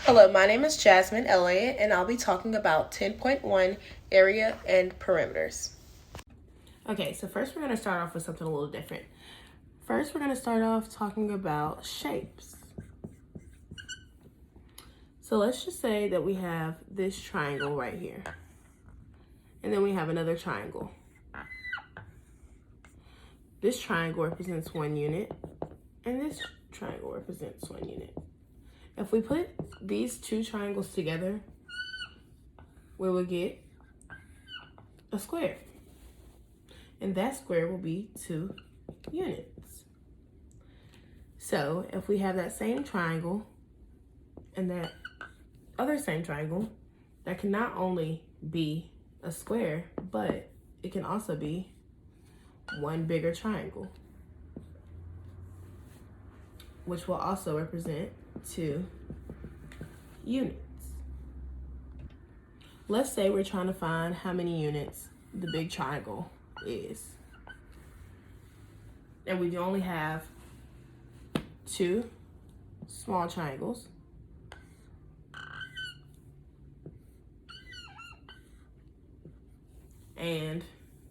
Hello, my name is Jasmine Elliott, and I'll be talking about 10.1 area and perimeters. Okay, so first we're going to start off with something a little different. First, we're going to start off talking about shapes. So let's just say that we have this triangle right here, and then we have another triangle. This triangle represents 1 unit, and this triangle represents 1 unit. If we put these two triangles together, we will get a square. And that square will be 2 units. So if we have that same triangle and that other same triangle, that can not only be a square, but it can also be one bigger triangle, which will also represent 2 units. Let's say we're trying to find how many units the big triangle is. And we only have 2 small triangles. And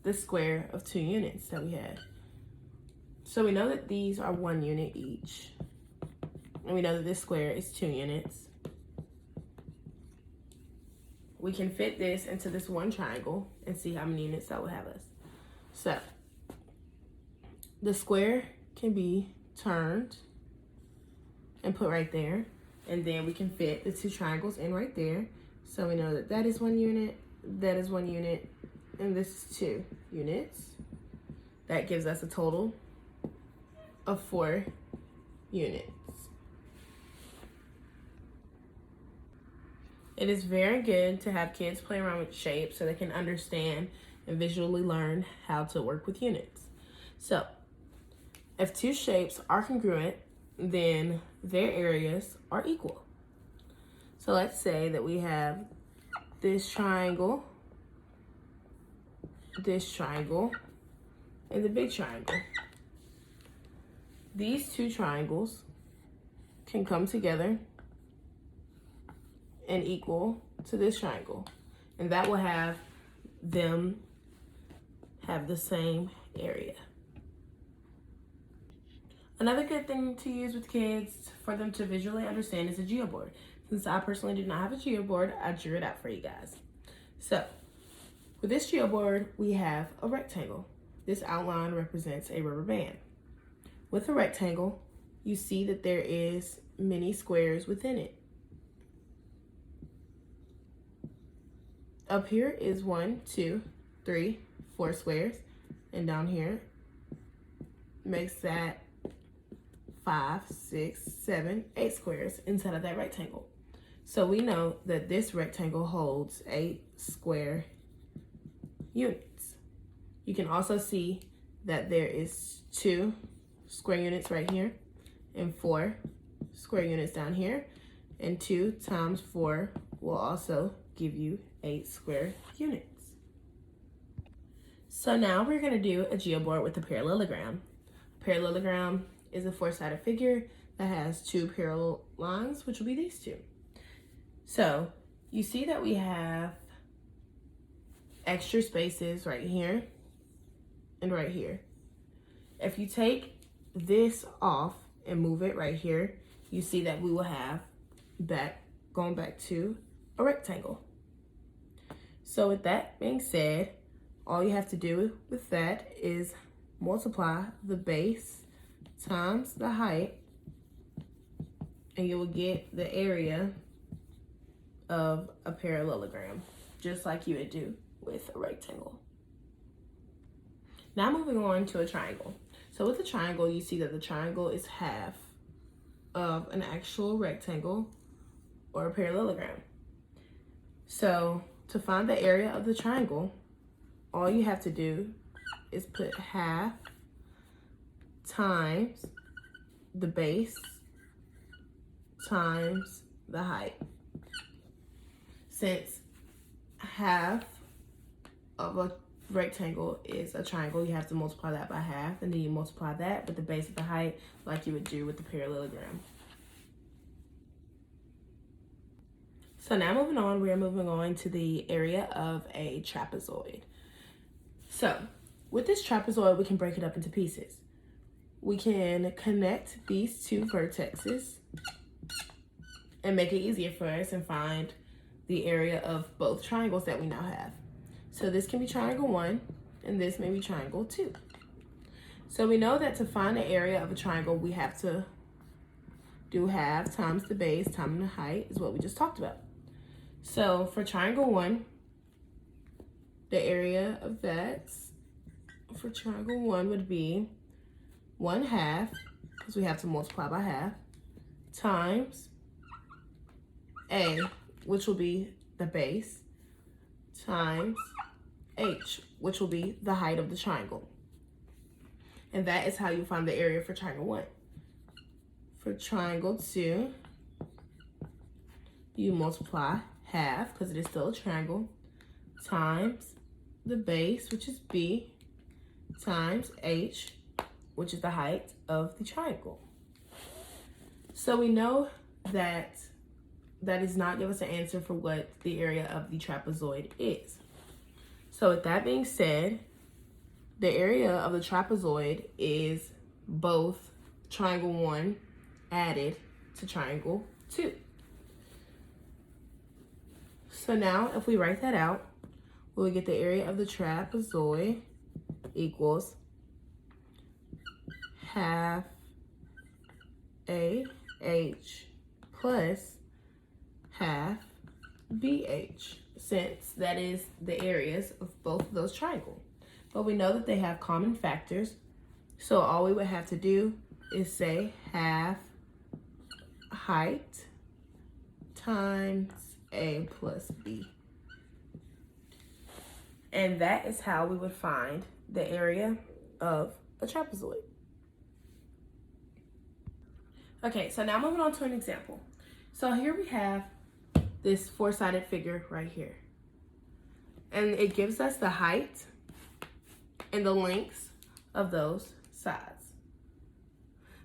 the square of 2 units that we had. So we know that these are 1 unit each. And we know that this square is 2 units. We can fit this into this one triangle and see how many units that will have us. So the square can be turned and put right there. And then we can fit the 2 triangles in right there. So we know that that is 1 unit, that is 1 unit, and this is 2 units. That gives us a total of 4 units. It is very good to have kids play around with shapes so they can understand and visually learn how to work with units. So, if 2 shapes are congruent, then their areas are equal. So let's say that we have this triangle, and the big triangle. These 2 triangles can come together and equal to this triangle. And that will have them have the same area. Another good thing to use with kids for them to visually understand is a geoboard. Since I personally did not have a geoboard, I drew it out for you guys. So, with this geoboard, we have a rectangle. This outline represents a rubber band. With a rectangle, you see that there is many squares within it. Up here is 1, 2, 3, 4 squares, and down here makes that 5, 6, 7, 8 squares inside of that rectangle. So we know that this rectangle holds 8 square units. You can also see that there is 2 square units right here and 4 square units down here, and 2 times 4 will also give you 8 square units. So now we're going to do a geoboard with a parallelogram. A parallelogram is a 4-sided figure that has 2 parallel lines, which will be these 2. So you see that we have extra spaces right here and right here. If you take this off and move it right here, you see that we will have going back to a rectangle. So with that being said, all you have to do with that is multiply the base times the height, and you will get the area of a parallelogram, just like you would do with a rectangle. Now moving on to a triangle. So with a triangle, you see that the triangle is half of an actual rectangle or a parallelogram. So to find the area of the triangle, all you have to do is put half times the base times the height. Since half of a rectangle is a triangle, you have to multiply that by half, and then you multiply that with the base of the height like you would do with the parallelogram. So now moving on, we are moving on to the area of a trapezoid. So with this trapezoid, we can break it up into pieces. We can connect these two vertexes and make it easier for us and find the area of both triangles that we now have. So this can be triangle 1 and this may be triangle 2. So we know that to find the area of a triangle, we have to do half times the base times the height is what we just talked about. So for triangle 1, the area of that for triangle 1 would be 1/2, because we have to multiply by half, times A, which will be the base, times H, which will be the height of the triangle. And that is how you find the area for triangle 1. For triangle 2, you multiply half, because it is still a triangle, times the base, which is B, times H, which is the height of the triangle. So we know that that does not give us an answer for what the area of the trapezoid is. So with that being said, the area of the trapezoid is both triangle 1 added to triangle 2. So now if we write that out, we'll get the area of the trapezoid equals half AH plus half BH, since that is the areas of both of those triangles. But we know that they have common factors, so all we would have to do is say half height times A plus B. And that is how we would find the area of a trapezoid. Okay, so now moving on to an example. So here we have this four-sided figure right here. And it gives us the height and the lengths of those sides.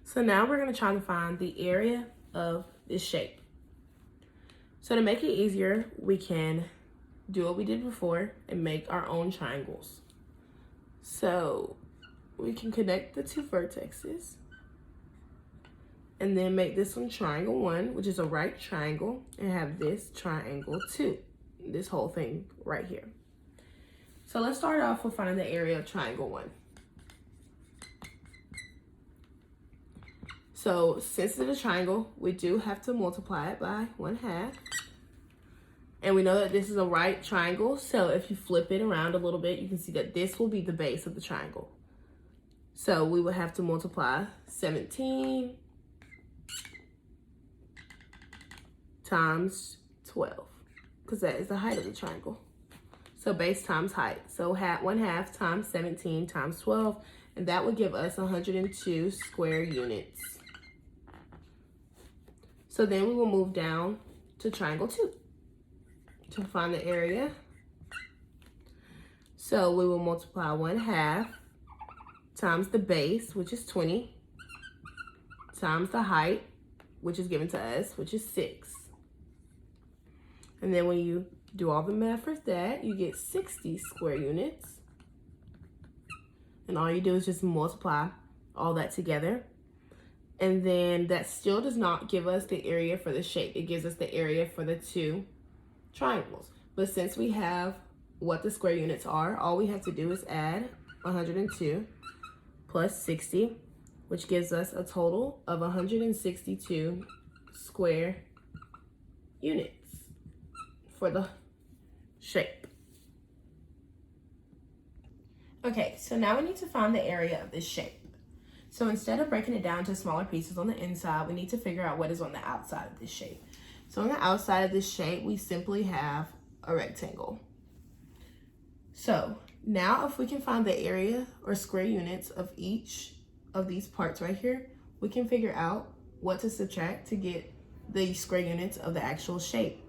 So now we're going to try to find the area of this shape. So to make it easier, we can do what we did before and make our own triangles. So we can connect the two vertexes and then make this one triangle 1, which is a right triangle, and have this triangle 2, this whole thing right here. So let's start off with finding the area of triangle 1. So since it's a triangle, we do have to multiply it by 1/2. And we know that this is a right triangle, so if you flip it around a little bit, you can see that this will be the base of the triangle. So we would have to multiply 17 times 12, because that is the height of the triangle. So base times height. So 1/2 times 17 times 12, and that would give us 102 square units. So then we will move down to triangle 2 to find the area. So we will multiply 1/2 times the base, which is 20, times the height, which is given to us, which is 6. And then when you do all the math for that, you get 60 square units. And all you do is just multiply all that together. And then that still does not give us the area for the shape. It gives us the area for the two triangles. But since we have what the square units are, all we have to do is add 102 plus 60, which gives us a total of 162 square units for the shape. Okay, so now we need to find the area of this shape. So instead of breaking it down to smaller pieces on the inside, we need to figure out what is on the outside of this shape. So on the outside of this shape, we simply have a rectangle. So now if we can find the area or square units of each of these parts right here, we can figure out what to subtract to get the square units of the actual shape.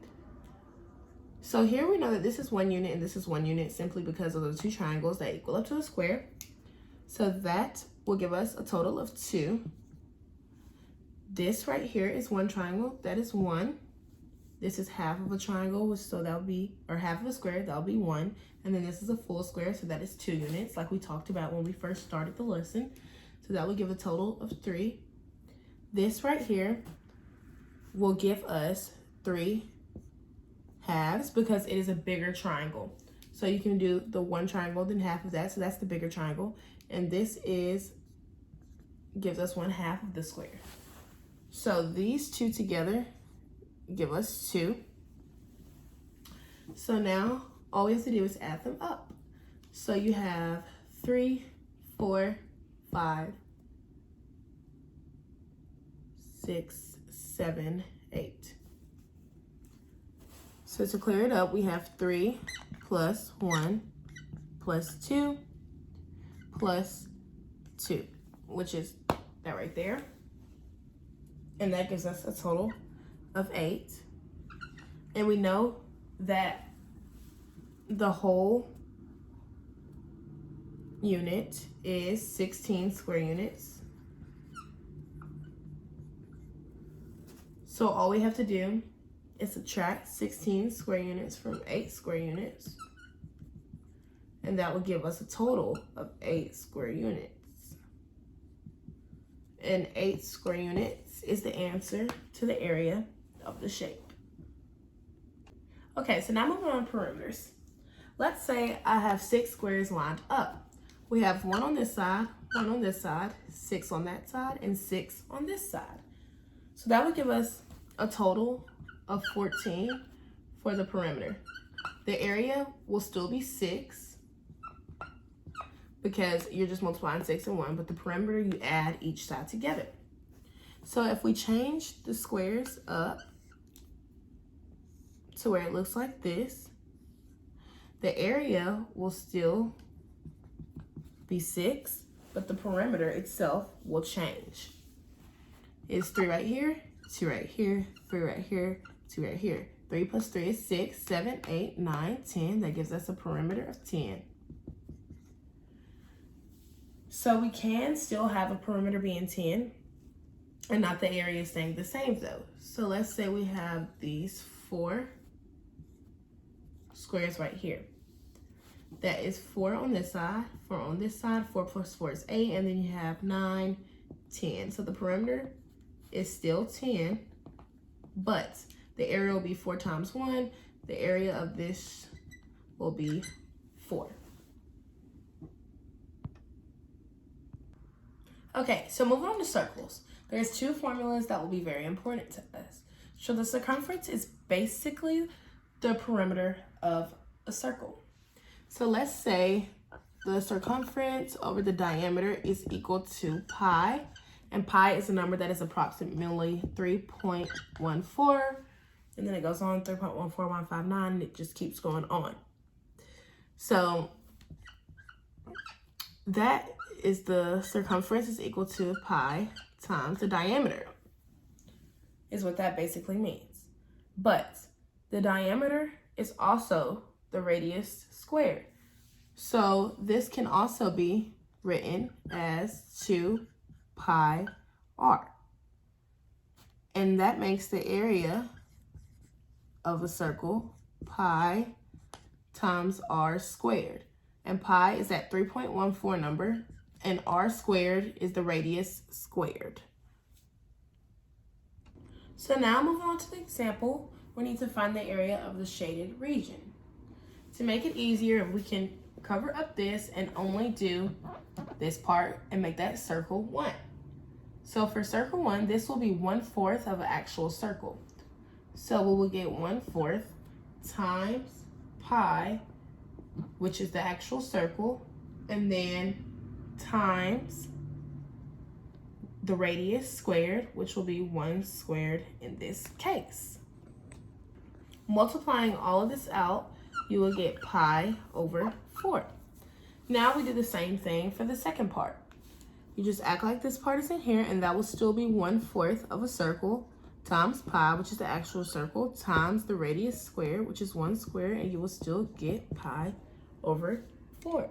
So here we know that this is 1 unit and this is 1 unit simply because of the two triangles that equal up to a square. So that will give us a total of 2. This right here is one triangle, that is 1. This is half of a triangle, so that would be, or half of a square, that would be 1. And then this is a full square, so that is 2 units, like we talked about when we first started the lesson. So that would give a total of 3. This right here will give us 3 halves because it is a bigger triangle. So you can do the 1 triangle, then half of that, so that's the bigger triangle. And this gives us 1/2 of the square. So these 2 together give us 2. So now all we have to do is add them up. So you have 3, 4, 5, 6, 7, 8. So to clear it up, we have 3 plus 1 plus 2 plus 2, which is that right there. And that gives us a total of 8. And we know that the whole unit is 16 square units. So all we have to do is subtract 16 square units from 8 square units. And that will give us a total of 8 square units. And 8 square units is the answer to the area of the shape. Okay, so now moving on to perimeters. Let's say I have 6 squares lined up. We have 1 on this side, 1 on this side, 6 on that side, and 6 on this side. So that would give us a total of 14 for the perimeter. The area will still be 6 because you're just multiplying 6 and 1, but the perimeter, you add each side together. So if we change the squares up to where it looks like this, the area will still be 6, but the perimeter itself will change. It's 3 right here, 2 right here, 3 right here, 2 right here. 3 plus 3 is 6, 7, 8, 9, 10. That gives us a perimeter of 10. So we can still have a perimeter being 10 and not the area staying the same though. So let's say we have these 4 squares right here. That is 4 on this side, 4 on this side, 4 plus 4 is 8, and then you have 9, 10. So the perimeter is still 10, but the area will be 4 times 1. The area of this will be 4. Okay, so moving on to circles. There's 2 formulas that will be very important to us. So the circumference is basically the perimeter of a circle. So let's say the circumference over the diameter is equal to pi, and pi is a number that is approximately 3.14, and then it goes on 3.14159, and it just keeps going on. So that is the circumference is equal to pi times the diameter, is what that basically means. But the diameter is also the radius squared. So this can also be written as 2 pi r. And that makes the area of a circle pi times r squared. And pi is that 3.14 number, and r squared is the radius squared. So now moving on to the example, we need to find the area of the shaded region. To make it easier, we can cover up this and only do this part and make that circle 1. So for circle 1, this will be 1/4 of an actual circle. So we will get 1/4 times pi, which is the actual circle, and then times the radius squared, which will be 1 squared in this case. Multiplying all of this out, you will get pi over 4. Now we do the same thing for the second part. You just act like this part is in here, and that will still be 1/4 of a circle times pi, which is the actual circle, times the radius squared, which is 1 squared, and you will still get pi over 4.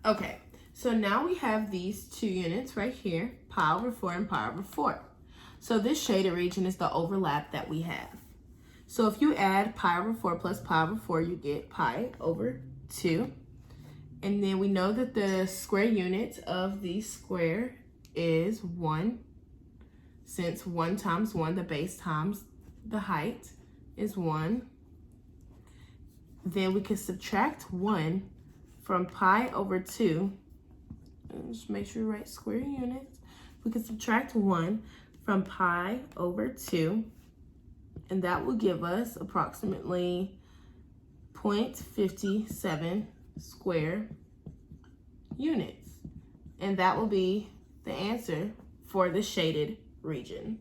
Okay, so now we have these 2 units right here, pi over 4 and pi over 4. So this shaded region is the overlap that we have. So if you add pi over 4 plus pi over 4, you get pi over 2. And then we know that the square unit of the square is 1. Since 1 times 1, the base times the height, is 1. Then we can subtract 1 from pi over 2. And just make sure you write square units. We can subtract 1 from pi over 2. And that will give us approximately 0.57 square units. And that will be the answer for the shaded region.